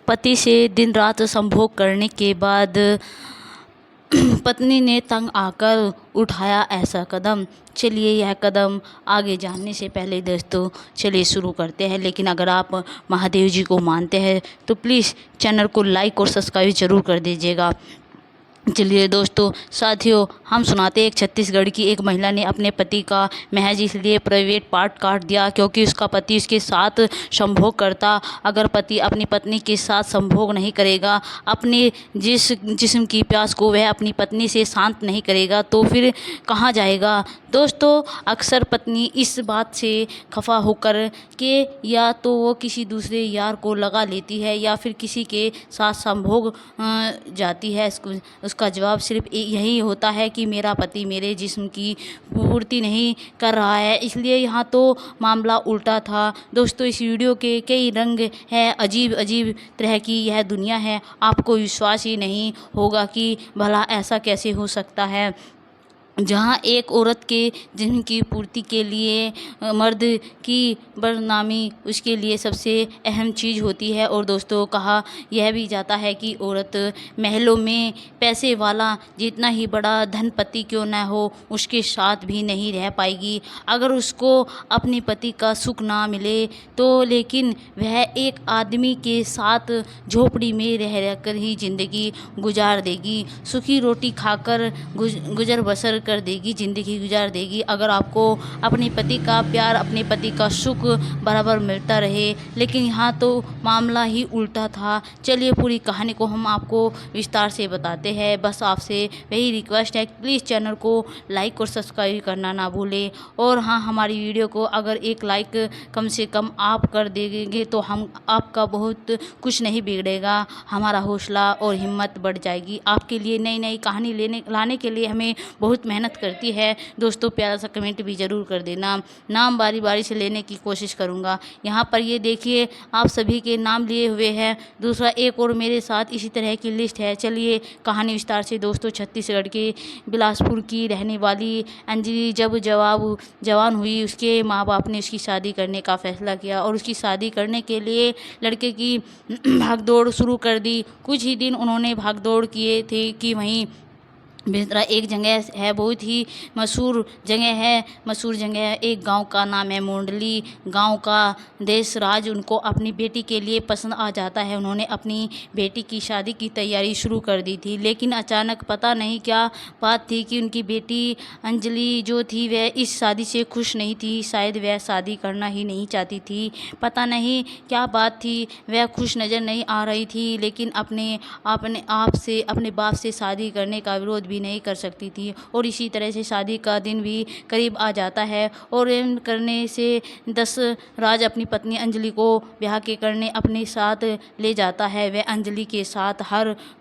पति से दिन रात संभोग करने के बाद पत्नी ने तंग आकर उठाया ऐसा कदम। चलिए यह कदम आगे जानने से पहले दोस्तों चलिए शुरू करते हैं। लेकिन अगर आप महादेव जी को मानते हैं तो प्लीज़ चैनल को लाइक और सब्सक्राइब ज़रूर कर दीजिएगा। चलिए दोस्तों साथियों, हम सुनाते हैं एक छत्तीसगढ़ की एक महिला ने अपने पति का महज इसलिए प्राइवेट पार्ट काट दिया क्योंकि उसका पति उसके साथ संभोग करता। अगर पति अपनी पत्नी के साथ संभोग नहीं करेगा, अपने जिस्म की प्यास को वह अपनी पत्नी से शांत नहीं करेगा तो फिर कहाँ जाएगा। दोस्तों अक्सर पत्नी इस बात से खफा होकर के या तो वो किसी दूसरे यार को लगा लेती है या फिर किसी के साथ संभोग जाती है। उसका जवाब सिर्फ यही होता है कि मेरा पति मेरे जिस्म की पूर्ति नहीं कर रहा है। इसलिए यहाँ तो मामला उल्टा था। दोस्तों इस वीडियो के कई रंग हैं, अजीब अजीब तरह की यह दुनिया है। आपको विश्वास ही नहीं होगा कि भला ऐसा कैसे हो सकता है, जहाँ एक औरत के जिस्म की पूर्ति के लिए मर्द की बदनामी उसके लिए सबसे अहम चीज़ होती है। और दोस्तों कहा यह भी जाता है कि औरत महलों में पैसे वाला जितना ही बड़ा धनपति क्यों न हो उसके साथ भी नहीं रह पाएगी अगर उसको अपने पति का सुख ना मिले तो। लेकिन वह एक आदमी के साथ झोपड़ी में रह रहकर ही ज़िंदगी गुजार देगी, सूखी रोटी खाकर गुजर बसर कर देगी, ज़िंदगी गुजार देगी अगर आपको अपने पति का प्यार, अपने पति का सुख बराबर मिलता रहे। लेकिन यहाँ तो मामला ही उल्टा था। चलिए पूरी कहानी को हम आपको विस्तार से बताते हैं। बस आपसे वही रिक्वेस्ट है, प्लीज़ चैनल को लाइक और सब्सक्राइब करना ना भूलें। और हाँ, हमारी वीडियो को अगर एक लाइक कम से कम आप कर देंगे तो हम आपका बहुत कुछ नहीं बिगड़ेगा, हमारा हौसला और हिम्मत बढ़ जाएगी। आपके लिए नई नई कहानी लाने के लिए हमें बहुत मेहनत करती है। दोस्तों प्यारा सा कमेंट भी ज़रूर कर देना। नाम बारी बारी से लेने की कोशिश करूँगा। यहाँ पर ये देखिए आप सभी के नाम लिए हुए हैं। दूसरा एक और मेरे साथ इसी तरह की लिस्ट है। चलिए कहानी विस्तार से। दोस्तों छत्तीसगढ़ के बिलासपुर की रहने वाली अंजलि जब जवान हुई, उसके माँ बाप ने उसकी शादी करने का फैसला किया और उसकी शादी करने के लिए लड़के की भागदौड़ शुरू कर दी। कुछ ही दिन उन्होंने भागदौड़ किए थे कि वहीं बेहतरा एक जगह है, बहुत ही मशहूर जगह है। एक गांव का नाम है मोंडली। गांव का देशराज उनको अपनी बेटी के लिए पसंद आ जाता है। उन्होंने अपनी बेटी की शादी की तैयारी शुरू कर दी थी। लेकिन अचानक पता नहीं क्या बात थी कि उनकी बेटी अंजलि जो थी वह इस शादी से खुश नहीं थी। शायद वह शादी करना ही नहीं चाहती थी, पता नहीं क्या बात थी, वह खुश नज़र नहीं आ रही थी। लेकिन अपने बाप से शादी करने का विरोध भी नहीं कर सकती थी। और इसी तरह से शादी का दिन भी करीब आ जाता है और एम करने से दशराज अपनी पत्नी अंजलि को ब्याह के करने अपने साथ ले जाता है। वह अंजलि के साथ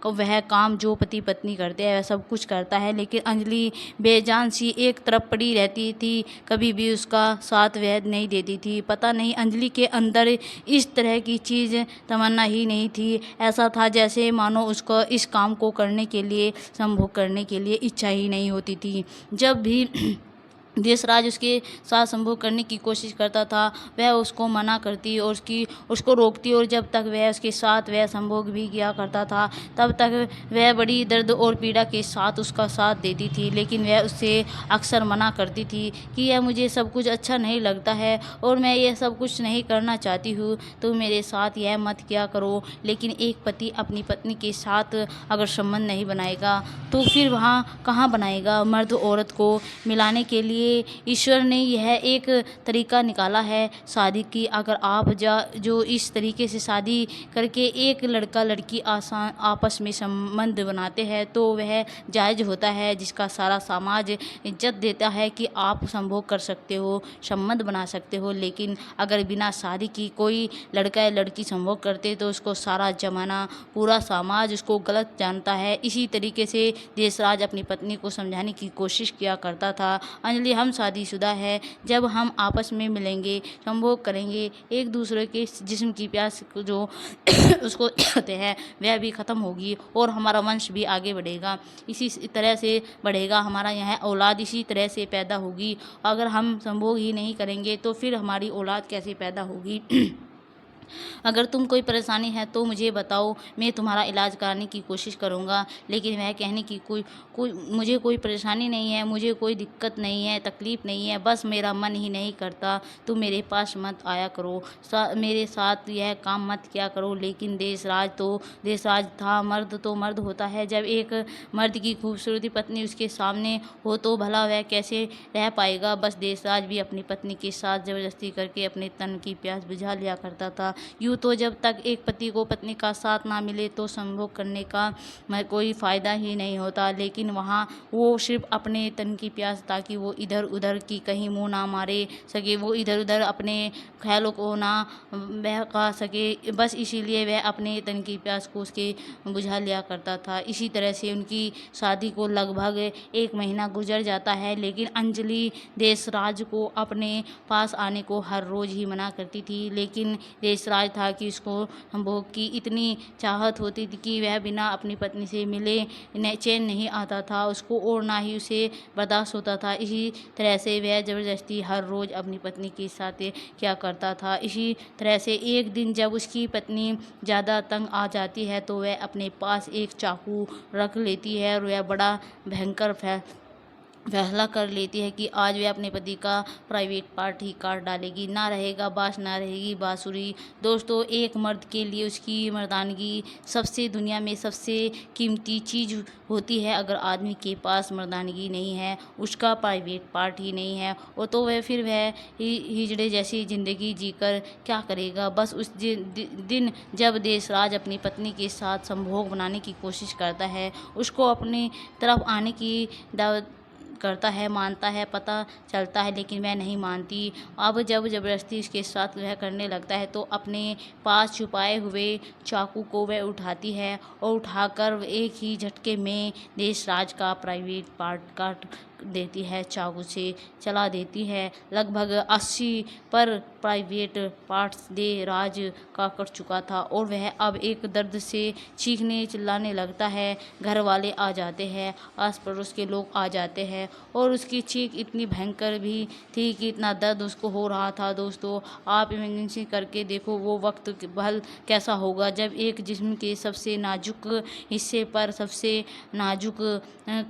वह काम जो पति पत्नी करते हैं वह सब कुछ करता है। लेकिन अंजलि बेजान सी एक तरफ पड़ी रहती थी, कभी भी उसका साथ वह नहीं देती थी। पता नहीं अंजलि के अंदर इस तरह की चीज़ तमन्ना ही नहीं थी। ऐसा था जैसे मानो उसको इस काम को करने के लिए, संभोग करने के लिए इच्छा ही नहीं होती थी। जब भी देशराज उसके साथ संभोग करने की कोशिश करता था वह उसको मना करती और उसको रोकती। और जब तक वह उसके साथ वह संभोग भी किया करता था तब तक वह बड़ी दर्द और पीड़ा के साथ उसका साथ देती थी। लेकिन वह उससे अक्सर मना करती थी कि यह मुझे सब कुछ अच्छा नहीं लगता है और मैं ये सब कुछ नहीं करना चाहती हूँ, तो मेरे साथ यह मत किया करो। लेकिन एक पति अपनी पत्नी के साथ अगर संबंध नहीं बनाएगा तो फिर वहाँ कहाँ बनाएगा। मर्द औरत को मिलाने के लिए ईश्वर ने यह एक तरीका निकाला है शादी की। अगर आप जो इस तरीके से शादी करके एक लड़का लड़की आपस में संबंध बनाते हैं तो वह जायज़ होता है, जिसका सारा समाज इज्जत देता है कि आप संभोग कर सकते हो, संबंध बना सकते हो। लेकिन अगर बिना शादी की कोई लड़का या लड़की संभोग करते तो उसको सारा जमाना, पूरा समाज उसको गलत जानता है। इसी तरीके से देशराज अपनी पत्नी को समझाने की कोशिश किया करता था। अंजलि हम शादीशुदा है, जब हम आपस में मिलेंगे, संभोग करेंगे, एक दूसरे के जिस्म की प्यास जो उसको कहते हैं वह भी ख़त्म होगी और हमारा वंश भी आगे बढ़ेगा। इसी तरह से बढ़ेगा, हमारा यह औलाद इसी तरह से पैदा होगी। अगर हम संभोग ही नहीं करेंगे तो फिर हमारी औलाद कैसे पैदा होगी। अगर तुम कोई परेशानी है तो मुझे बताओ, मैं तुम्हारा इलाज कराने की कोशिश करूँगा। लेकिन वह कहने की कोई कोई मुझे कोई परेशानी नहीं है, मुझे कोई दिक्कत नहीं है, तकलीफ़ नहीं है, बस मेरा मन ही नहीं करता, तुम मेरे पास मत आया करो, मेरे साथ यह काम मत किया करो। लेकिन देशराज था, मर्द तो मर्द होता है। जब एक मर्द की खूबसूरती पत्नी उसके सामने हो तो भला वह कैसे रह पाएगा। बस देशराज भी अपनी पत्नी के साथ ज़बरदस्ती करके अपने तन की प्यास बुझा लिया करता था। यूँ तो जब तक एक पति को पत्नी का साथ ना मिले तो संभोग करने का कोई फ़ायदा ही नहीं होता। लेकिन वहाँ वो सिर्फ अपने तन की प्यास, ताकि वो इधर उधर की कहीं मुँह ना मारे सके, वो इधर उधर अपने ख्यालों को ना बहका सके, बस इसीलिए वह अपने तन की प्यास को उसके बुझा लिया करता था। इसी तरह से उनकी शादी को लगभग 1 महीना गुजर जाता है। लेकिन अंजलि देशराज को अपने पास आने को हर रोज़ ही मना करती थी। लेकिन देशराज था कि उसको संभोग की इतनी चाहत होती थी कि वह बिना अपनी पत्नी से मिले चैन नहीं आता था उसको, और ना ही उसे बर्दाश्त होता था। इसी तरह से वह ज़बरदस्ती हर रोज़ अपनी पत्नी के साथ क्या करता था। इसी तरह से एक दिन जब उसकी पत्नी ज़्यादा तंग आ जाती है तो वह अपने पास एक चाकू रख लेती है और वह बड़ा भयंकर फैसला कर लेती है कि आज वह अपने पति का प्राइवेट पार्ट ही काट डालेगी। ना रहेगा बाँस, ना रहेगी बाँसुरी। दोस्तों, एक मर्द के लिए उसकी मर्दानगी दुनिया में सबसे कीमती चीज़ होती है। अगर आदमी के पास मर्दानगी नहीं है, उसका प्राइवेट पार्ट ही नहीं है, और तो वह हिजड़े जैसी ज़िंदगी जीकर क्या करेगा। बस उस दिन जब देशराज अपनी पत्नी के साथ संभोग बनाने की कोशिश करता है, उसको अपनी तरफ आने की दावत करता है, मानता है, पता चलता है, लेकिन वह नहीं मानती। अब जब ज़बरदस्ती उसके साथ वह करने लगता है तो अपने पास छुपाए हुए चाकू को वह उठाती है और उठाकर एक ही झटके में देशराज का प्राइवेट पार्ट काट देती है, चाकू से चला देती है। लगभग 80 पर प्राइवेट पार्ट्स देशराज का कट चुका था और वह अब एक दर्द से चीखने चिल्लाने लगता है। घर वाले आ जाते हैं, आस पड़ोस के लोग आ जाते हैं, और उसकी चीख इतनी भयंकर भी थी कि इतना दर्द उसको हो रहा था। दोस्तों, आप इमेजिन करके देखो वो वक्त भल कैसा होगा जब एक जिस्म के सबसे नाजुक हिस्से पर, सबसे नाजुक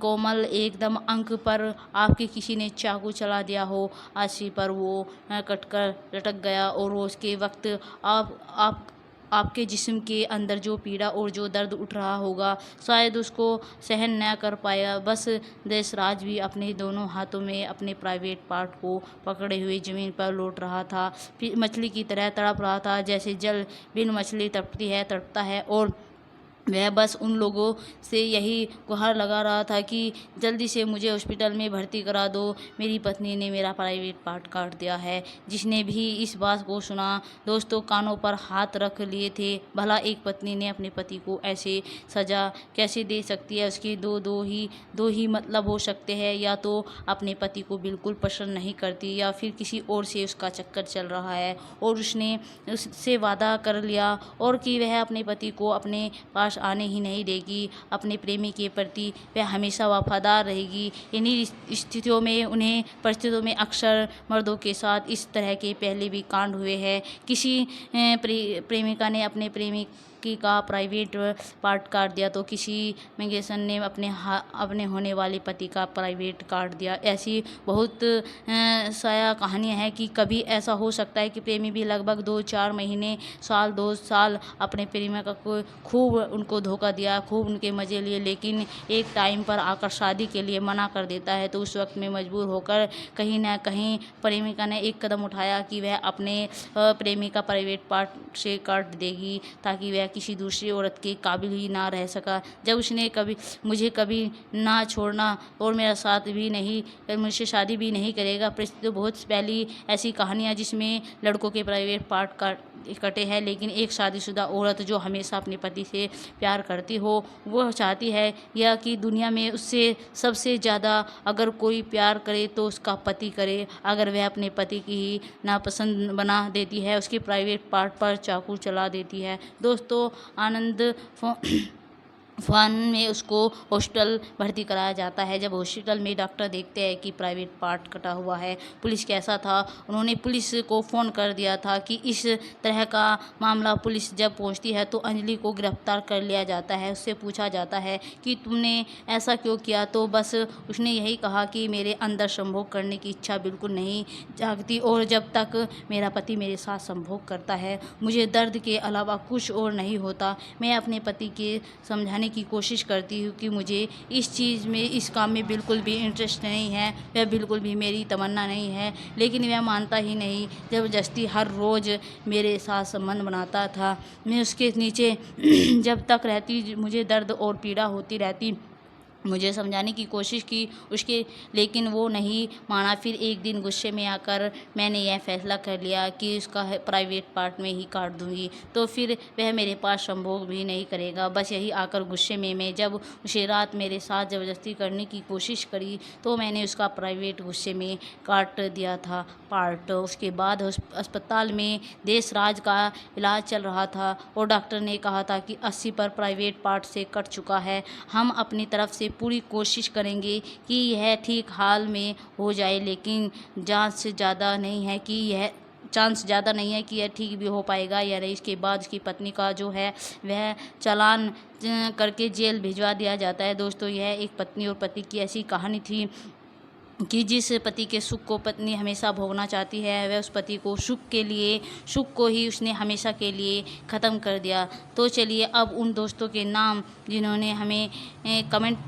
कोमल एकदम अंक पर आपके किसी ने चाकू चला दिया हो, आशी पर वो कटकर लटक गया, और वो उसके वक्त आपके जिस्म के अंदर जो पीड़ा और जो दर्द उठ रहा होगा, शायद उसको सहन न कर पाया। बस देशराज भी अपने दोनों हाथों में अपने प्राइवेट पार्ट को पकड़े हुए ज़मीन पर लौट रहा था, फिर मछली की तरह तड़प रहा था, जैसे जल बिन मछली तड़पता है। और वह बस उन लोगों से यही गुहार लगा रहा था कि जल्दी से मुझे हॉस्पिटल में भर्ती करा दो, मेरी पत्नी ने मेरा प्राइवेट पार्ट काट दिया है। जिसने भी इस बात को सुना, दोस्तों कानों पर हाथ रख लिए थे। भला एक पत्नी ने अपने पति को ऐसे सज़ा कैसे दे सकती है। उसके दो ही मतलब हो सकते हैं, या तो अपने पति को बिल्कुल पसंद नहीं करती, या फिर किसी और से उसका चक्कर चल रहा है और उसने उससे वादा कर लिया और कि वह अपने पति को अपने पास आने ही नहीं देगी। अपने प्रेमी के प्रति वह हमेशा वफादार रहेगी। इन्हीं परिस्थितियों में अक्सर मर्दों के साथ इस तरह के पहले भी कांड हुए हैं। किसी प्रेमिका ने अपने प्रेमी का प्राइवेट पार्ट काट दिया तो किसी मंगेशन ने अपने होने वाले पति का प्राइवेट काट दिया। ऐसी बहुत साया कहानियाँ हैं कि कभी ऐसा हो सकता है कि प्रेमी भी लगभग 2-4 महीने, 2 साल अपने प्रेमिका को खूब उनको धोखा दिया, खूब उनके मज़े लिए, लेकिन एक टाइम पर आकर शादी के लिए मना कर देता है। तो उस वक्त में मजबूर होकर कहीं ना कहीं प्रेमिका ने एक कदम उठाया कि वह अपने प्रेमी का प्राइवेट पार्ट से काट देगी, ताकि वह किसी दूसरी औरत के काबिल ही ना रह सका। जब उसने मुझे कभी ना छोड़ना और मेरा साथ भी नहीं, मुझसे शादी भी नहीं करेगा। परिस्थिति बहुत पहली ऐसी कहानियाँ जिसमें लड़कों के प्राइवेट पार्ट कटे हैं, लेकिन एक शादीशुदा औरत जो हमेशा अपने पति से प्यार करती हो, वो चाहती है या कि दुनिया में उससे सबसे ज़्यादा अगर कोई प्यार करे तो उसका पति करे। अगर वह अपने पति की ही नापसंद बना देती है, उसके प्राइवेट पार्ट पर चाकू चला देती है। दोस्तों, वन में उसको हॉस्पिटल भर्ती कराया जाता है। जब हॉस्पिटल में डॉक्टर देखते हैं कि प्राइवेट पार्ट कटा हुआ है, पुलिस कैसा था, उन्होंने पुलिस को फ़ोन कर दिया था कि इस तरह का मामला पुलिस जब पहुंचती है तो अंजलि को गिरफ्तार कर लिया जाता है। उससे पूछा जाता है कि तुमने ऐसा क्यों किया, तो बस उसने यही कहा कि मेरे अंदर संभोग करने की इच्छा बिल्कुल नहीं जागती और जब तक मेरा पति मेरे साथ संभोग करता है मुझे दर्द के अलावा कुछ और नहीं होता। मैं अपने पति के समझाने की कोशिश करती हूँ कि मुझे इस चीज़ में, इस काम में बिल्कुल भी इंटरेस्ट नहीं है, वह बिल्कुल भी मेरी तमन्ना नहीं है, लेकिन वह मानता ही नहीं। ज़बरदस्ती हर रोज़ मेरे साथ संबंध बनाता था। मैं उसके नीचे जब तक रहती मुझे दर्द और पीड़ा होती रहती। मुझे समझाने की कोशिश की उसके, लेकिन वो नहीं माना। फिर एक दिन गुस्से में आकर मैंने यह फैसला कर लिया कि उसका प्राइवेट पार्ट में ही काट दूंगी, तो फिर वह मेरे पास संभोग भी नहीं करेगा। बस यही आकर गुस्से में मैं जब उसे रात मेरे साथ ज़बरदस्ती करने की कोशिश करी तो मैंने उसका प्राइवेट गुस्से में काट दिया था पार्ट। उसके बाद अस्पताल में देश राज का इलाज चल रहा था और डॉक्टर ने कहा था कि 80 पर प्राइवेट पार्ट से कट चुका है। हम अपनी तरफ से पूरी कोशिश करेंगे कि यह ठीक हाल में हो जाए, लेकिन चांस ज़्यादा नहीं है कि यह ठीक भी हो पाएगा या नहीं। इसके बाद उसकी पत्नी का जो है वह चालान करके जेल भिजवा दिया जाता है। दोस्तों, यह एक पत्नी और पति की ऐसी कहानी थी कि जिस पति के सुख को पत्नी हमेशा भोगना चाहती है, वह उस पति को सुख को ही उसने हमेशा के लिए ख़त्म कर दिया। तो चलिए अब उन दोस्तों के नाम जिन्होंने हमें कमेंट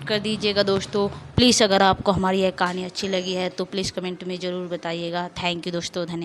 कर दीजिएगा। दोस्तों प्लीज़, अगर आपको हमारी यह कहानी अच्छी लगी है तो प्लीज़ कमेंट में ज़रूर बताइएगा। थैंक यू दोस्तों, धन्यवाद।